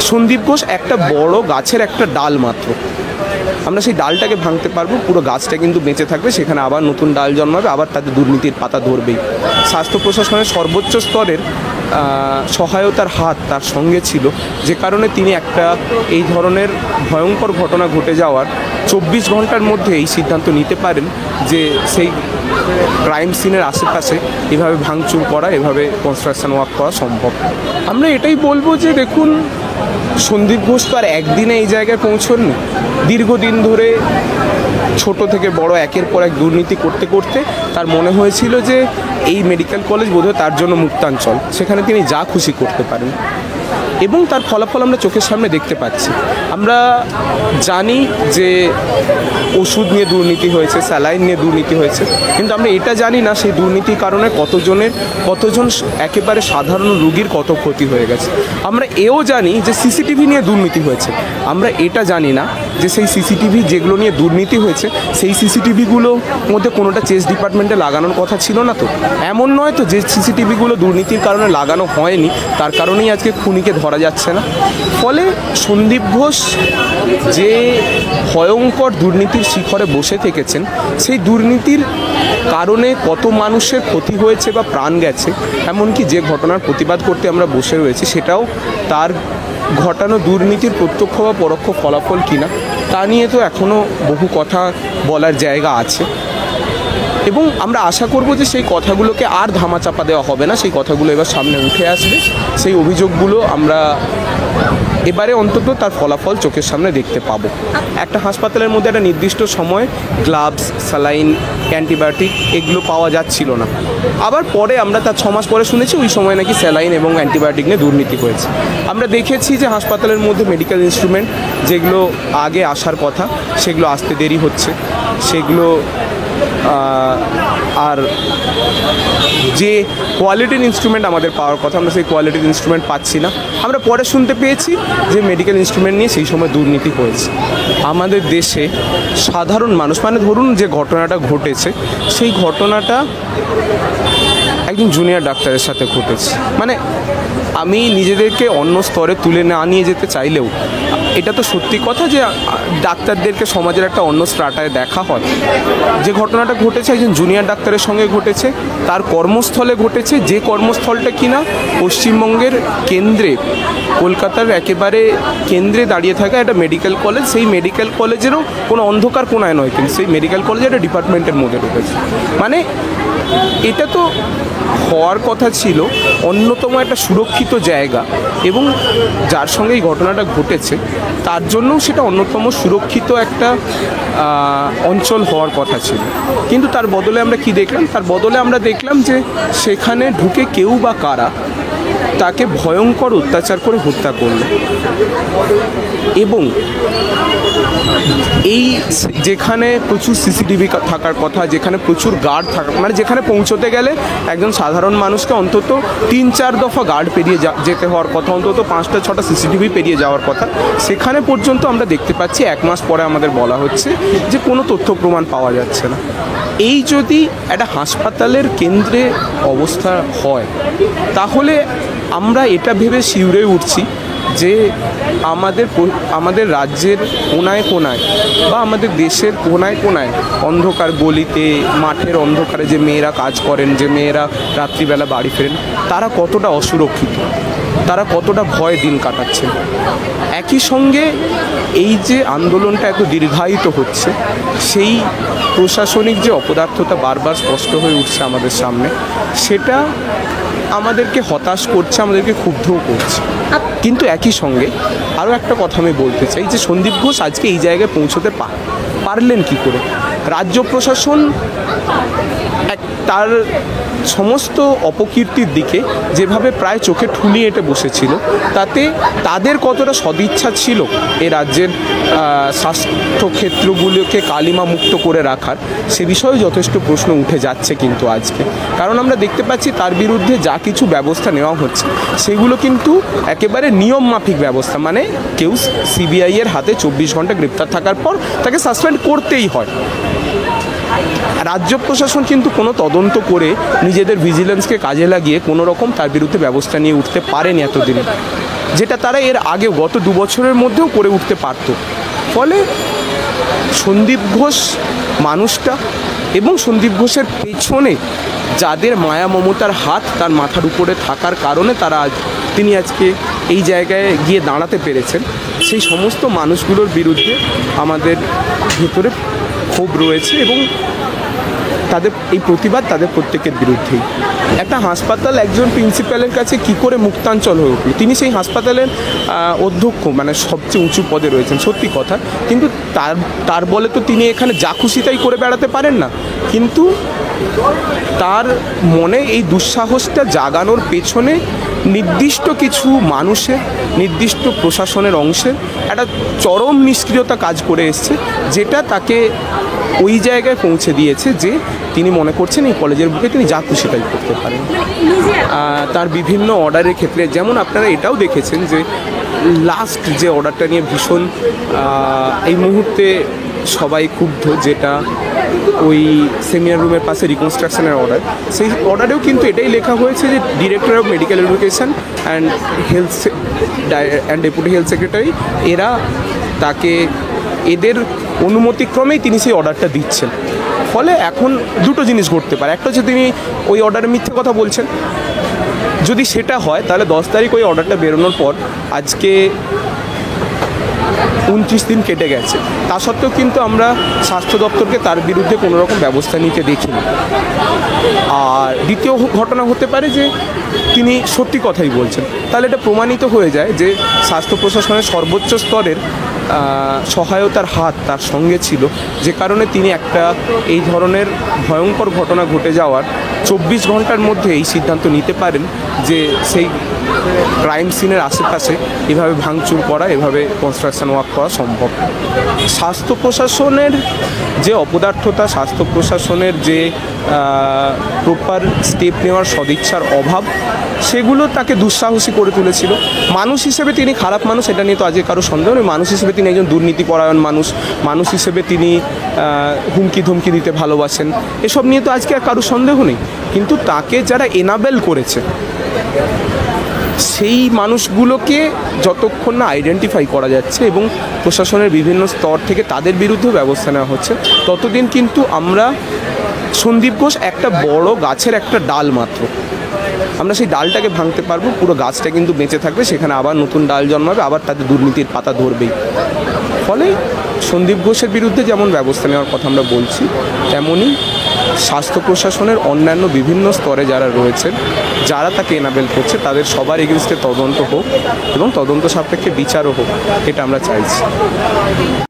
সন্দীপ ঘোষ একটা বড় গাছের একটা ডাল মাত্র। আমরা সেই ডালটাকে ভাঙতে পারবো, পুরো গাছটা কিন্তু বেঁচে থাকবে, সেখানে আবার নতুন ডাল জন্মাবে, আবার তাদের দুর্নীতির পাতা ধরবেই। স্বাস্থ্য প্রশাসনের সর্বোচ্চ স্তরের সহায়তার হাত তার সঙ্গে ছিল, যে কারণে তিনি একটা এই ধরনের ভয়ঙ্কর ঘটনা ঘটে যাওয়ার 24 ঘন্টার মধ্যে এই সিদ্ধান্ত নিতে পারেন যে সেই ক্রাইম সিনের আশেপাশে এভাবে ভাঙচুর করা, এভাবে কনস্ট্রাকশন ওয়ার্ক করা সম্ভব। আমরা এটাই বলবো যে দেখুন, সন্দীপ ঘোষ তো আর একদিনে এই জায়গায় পৌঁছননি। দীর্ঘদিন ধরে ছোট থেকে বড় একের পর এক দুর্নীতি করতে করতে তার মনে হয়েছিল যে এই মেডিকেল কলেজ বোধহয় তার জন্য মুক্তাঞ্চল, সেখানে তিনি যা খুশি করতে পারেন, এবং তার ফলাফল আমরা চোখের সামনে দেখতে পাচ্ছি। আমরা জানি যে ওষুধ নিয়ে দুর্নীতি হয়েছে, স্যালাইন নিয়ে দুর্নীতি হয়েছে, কিন্তু আমরা এটা জানি না সেই দুর্নীতির কারণে কতজন একেবারে সাধারণ রোগীর কত ক্ষতি হয়ে গেছে। আমরা এও জানি যে সিসিটিভি নিয়ে দুর্নীতি হয়েছে, আমরা এটা জানি না যে সেই সিসিটিভি যেগুলো নিয়ে দুর্নীতি হয়েছে সেই সিসিটিভিগুলো মধ্যে কোনোটা চেস ডিপার্টমেন্টে লাগানোর কথা ছিল না তো। এমন নয় তো যে সিসিটিভিগুলো দুর্নীতির কারণে লাগানো হয়নি, তার কারণেই আজকে খুনিকে ধরা যাচ্ছে না। ফলে সন্দীপ ঘোষ যে ভয়ঙ্কর দুর্নীতির শিখরে বসে থেকেছেন, সেই দুর্নীতির কারণে কত মানুষের ক্ষতি হয়েছে বা প্রাণ গেছে, এমনকি যে ঘটনার প্রতিবাদ করতে আমরা বসে রয়েছি সেটাও তার ঘটানো দুর্নীতির প্রত্যক্ষ বা পরোক্ষ ফলাফল কিনা তা নিয়ে তো এখনও বহু কথা বলার জায়গা আছে। এবং আমরা আশা করব যে সেই কথাগুলোকে আর ধামাচাপা দেওয়া হবে না, সেই কথাগুলো এবার সামনে উঠে আসবে, সেই অভিযোগগুলো আমরা এবারে অন্তত তার ফলাফল চোখের সামনে দেখতে পাবো। একটা হাসপাতালের মধ্যে একটা নির্দিষ্ট সময় গ্লাভস, স্যালাইন, অ্যান্টিবায়োটিক এগুলো পাওয়া যাচ্ছিল না, আবার পরে আমরা তার 6 মাস পরে শুনেছি ওই সময় নাকি স্যালাইন এবং অ্যান্টিবায়োটিক নিয়ে দুর্নীতি হয়েছে। আমরা দেখেছি যে হাসপাতালের মধ্যে মেডিকেল ইনস্ট্রুমেন্ট যেগুলো আগে আসার কথা সেগুলো আসতে দেরি হচ্ছে, সেগুলো আর যে কোয়ালিটির ইনস্ট্রুমেন্ট আমাদের পাওয়ার কথা আমরা সেই কোয়ালিটির ইনস্ট্রুমেন্ট পাচ্ছি না। আমরা পরে শুনতে পেয়েছি যে মেডিকেল ইনস্ট্রুমেন্ট নিয়ে সেই সময় দুর্নীতি হয়েছে। আমাদের দেশে সাধারণ মানুষ, মানে ধরুন যে ঘটনাটা ঘটেছে সেই ঘটনাটা একজন জুনিয়র ডাক্তারের সাথে ঘটেছে, মানে আমি নিজেদেরকে অন্য স্তরে তুলে না নিয়ে যেতে চাইলেও এটা তো সত্যি কথা যে ডাক্তারদেরকে সমাজের একটা অন্য স্ট্রাটায় দেখা হয়। যে ঘটনাটা ঘটেছে একজন জুনিয়র ডাক্তারের সঙ্গে ঘটেছে, তার কর্মস্থলে ঘটেছে, যে কর্মস্থলটা কিনা পশ্চিমবঙ্গের কেন্দ্রে, কলকাতার একেবারে কেন্দ্রে দাঁড়িয়ে থাকা একটা মেডিকেল কলেজ, সেই মেডিকেল কলেজেরও কোনো অন্ধকার কোণায় নয়, কিন্তু সেই মেডিকেল কলেজের একটা ডিপার্টমেন্টের মধ্যে ঢুকেছে। মানে এটা তো হওয়ার কথা ছিল অন্যতম একটা সুরক্ষিত জায়গা, এবং যার সঙ্গে এই ঘটনাটা ঘটেছে তার জন্য সেটা অন্যতম সুরক্ষিত একটা অঞ্চল হওয়ার কথা ছিল। কিন্তু তার বদলে আমরা কি দেখলাম? তার বদলে আমরা দেখলাম যে সেখানে ঢুকে কেউ বা কারা তাকে ভয়ঙ্কর অত্যাচার করে হত্যা করল, এবং এই যেখানে প্রচুর সিসিটিভি থাকার কথা, যেখানে প্রচুর গার্ড থাকার, মানে যেখানে পৌঁছতে গেলে একজন সাধারণ মানুষকে অন্তত 3-4 দফা গার্ড পেরিয়ে যেতে হওয়ার কথা, অন্তত 5-6টা সিসিটিভি পেরিয়ে যাওয়ার কথা, সেখানে পর্যন্ত আমরা দেখতে পাচ্ছি 1 মাস পরে আমাদের বলা হচ্ছে যে কোনো তথ্য প্রমাণ পাওয়া যাচ্ছে না। এই যদি একটা হাসপাতালের কেন্দ্রে অবস্থা হয় তাহলে আমরা এটা ভেবে শিউরে উঠছি যে আমাদের রাজ্যের কোনায় কোনায় বা আমাদের দেশের কোনায় কোনায় অন্ধকার গলিতে, মাঠের অন্ধকারে যে মেয়েরা কাজ করেন, যে মেয়েরা রাত্রিবেলা বাড়ি ফেরেন, তারা কতটা অসুরক্ষিত, তারা কতটা ভয় দিন কাটাচ্ছেন। একই সঙ্গে এই যে আন্দোলনটা এত দীর্ঘায়িত হচ্ছে, সেই প্রশাসনিক যে অপদার্থতা বারবার স্পষ্ট হয়ে উঠছে আমাদের সামনে, সেটা আমাদেরকে হতাশ করছে, আমাদেরকে ক্ষুব্ধও করছে। কিন্তু একই সঙ্গে আরও একটা কথা আমি বলতে চাই যে সন্দীপ ঘোষ আজকে এই জায়গায় পৌঁছতে পারলেন কী করে? রাজ্য প্রশাসন তার সমস্ত অপকীর্তির দিকে যেভাবে প্রায় চোখে ঠুলি এঁটে বসেছিল, তাতে তাদের কতটা সদিচ্ছা ছিল এ রাজ্যের স্বাস্থ্যক্ষেত্রগুলোকে কালিমা মুক্ত করে রাখার, সে বিষয়ে যথেষ্ট প্রশ্ন উঠে যাচ্ছে কিন্তু আজকে। কারণ আমরা দেখতে পাচ্ছি তার বিরুদ্ধে যা কিছু ব্যবস্থা নেওয়া হচ্ছে সেগুলো কিন্তু একেবারে নিয়ম মাফিক ব্যবস্থা, মানে কেউ সিবিআইয়ের হাতে 24 ঘন্টা গ্রেপ্তার থাকার পর তাকে সাসপেন্ড করতেই হয়। রাজ্য প্রশাসন কিন্তু কোনো তদন্ত করে নিজেদের ভিজিলেন্সকে কাজে লাগিয়ে কোনো রকম তার বিরুদ্ধে ব্যবস্থা নিয়ে উঠতে পারেনি এতদিনে। যেটা তারা এর আগেও গত 2 বছরের মধ্যেও করে উঠতে পারত। ফলে সন্দীপ ঘোষ মানুষটা এবং সন্দীপ ঘোষের পেছনে যাদের মায়া মমতার হাত তার মাথার উপরে থাকার কারণে তিনি আজকে এই জায়গায় গিয়ে দাঁড়াতে পেরেছেন, সেই সমস্ত মানুষগুলোর বিরুদ্ধে আমাদের ভেতরে ক্ষোভ রয়েছে এবং তাদের এই প্রতিবাদ তাদের প্রত্যেকের বিরুদ্ধেই। একটা হাসপাতাল একজন প্রিন্সিপালের কাছে কি করে মুক্তাঞ্চল হয়ে উঠল? তিনি সেই হাসপাতালের অধ্যক্ষ, মানে সবচেয়ে উঁচু পদে রয়েছেন, সত্যি কথা, কিন্তু তার বলে তো তিনি এখানে যা খুশি তাই করে বেড়াতে পারেন না। কিন্তু তার মনে এই দুঃসাহসটা জাগানোর পেছনে নির্দিষ্ট কিছু মানুষের, নির্দিষ্ট প্রশাসনের অংশের একটা চরম নিষ্ক্রিয়তা কাজ করে এসছে, যেটা তাকে ওই জায়গায় পৌঁছে দিয়েছে যে তিনি মনে করছেন এই কলেজের বুকে তিনি যা খুশি তাই করতে পারেন। তার বিভিন্ন অর্ডারের ক্ষেত্রে যেমন আপনারা এটাও দেখেছেন যে লাস্ট যে অর্ডারটা নিয়ে ভীষণ এই মুহূর্তে সবাই ক্ষুব্ধ, যেটা ওই সেমিনার রুমের পাশে রিকনস্ট্রাকশনের অর্ডার, সেই অর্ডারেও কিন্তু এটাই লেখা হয়েছে যে director of medical education and deputy health secretary এরা তাকে এদের অনুমতিক্রমেই তিনি সেই অর্ডারটা দিচ্ছেন। ফলে এখন দুটো জিনিস ঘটতে পারে, একটা হচ্ছে তিনি ওই অর্ডারে মিথ্যে কথা বলছেন। যদি সেটা হয় তাহলে 10 তারিখ ওই অর্ডারটা বেরোনোর পর আজকে 29 দিন কেটে গেছে, তা সত্ত্বেও কিন্তু আমরা স্বাস্থ্য দপ্তরকে তার বিরুদ্ধে কোনো রকম ব্যবস্থা নিতে দেখিনি। আর দ্বিতীয় ঘটনা হতে পারে যে তিনি সত্যি কথাই বলছেন, তাহলে এটা প্রমাণিত হয়ে যায় যে স্বাস্থ্য প্রশাসনের সর্বোচ্চ স্তরের সহায়তার হাত তার সঙ্গে ছিল, যে কারণে তিনি একটা এই ধরনের ভয়ঙ্কর ঘটনা ঘটে যাওয়ার 24 ঘন্টার মধ্যে এই সিদ্ধান্ত নিতে পারেন যে সেই ক্রাইম সিনের আশেপাশে এভাবে ভাঙচুর করা, এভাবে কনস্ট্রাকশন ওয়ার্ক করা সম্ভব। স্বাস্থ্য প্রশাসনের যে অপদার্থতা, স্বাস্থ্য প্রশাসনের যে প্রপার স্টেপ নেওয়ার সদিচ্ছার অভাব, সেগুলো তাকে দুঃসাহসী করে তুলেছিল। মানুষ হিসেবে তিনি খারাপ মানুষ, এটা নিয়ে তো আজকে কারো সন্দেহ নেই। মানুষ হিসেবে তিনি একজন দুর্নীতিপরায়ণ মানুষ হিসেবে তিনি হুমকি ধমকি দিতে ভালোবাসেন, এসব নিয়ে তো আজকে আর কারো সন্দেহ নেই। কিন্তু তাকে যারা এনাবেল করেছে সেই মানুষগুলোকে যতক্ষণ না আইডেন্টিফাই করা যাচ্ছে এবং প্রশাসনের বিভিন্ন স্তর থেকে তাদের বিরুদ্ধে ব্যবস্থা নেওয়া হচ্ছে, ততদিন কিন্তু আমরা সন্দীপ ঘোষ একটা বড় গাছের একটা ডাল মাত্র। আমরা সেই ডালটাকে ভাঙতে পারবো, পুরো গাছটা কিন্তু বেঁচে থাকবে, সেখানে আবার নতুন ডাল জন্মাবে, আবার তাদের দুর্নীতির পাতা ধরবেই। ফলে সন্দীপ ঘোষের বিরুদ্ধে যেমন ব্যবস্থা নেওয়ার কথা আমরা বলছি, তেমনই স্বাস্থ্য প্রশাসনের অন্যান্য বিভিন্ন স্তরে যারা রয়েছেন, যারা তাকে এনাবেল করছে, তাদের সবার এগেনস্টে তদন্ত হোক এবং তদন্ত সাপেক্ষে বিচারও হোক, এটা আমরা চাইছি।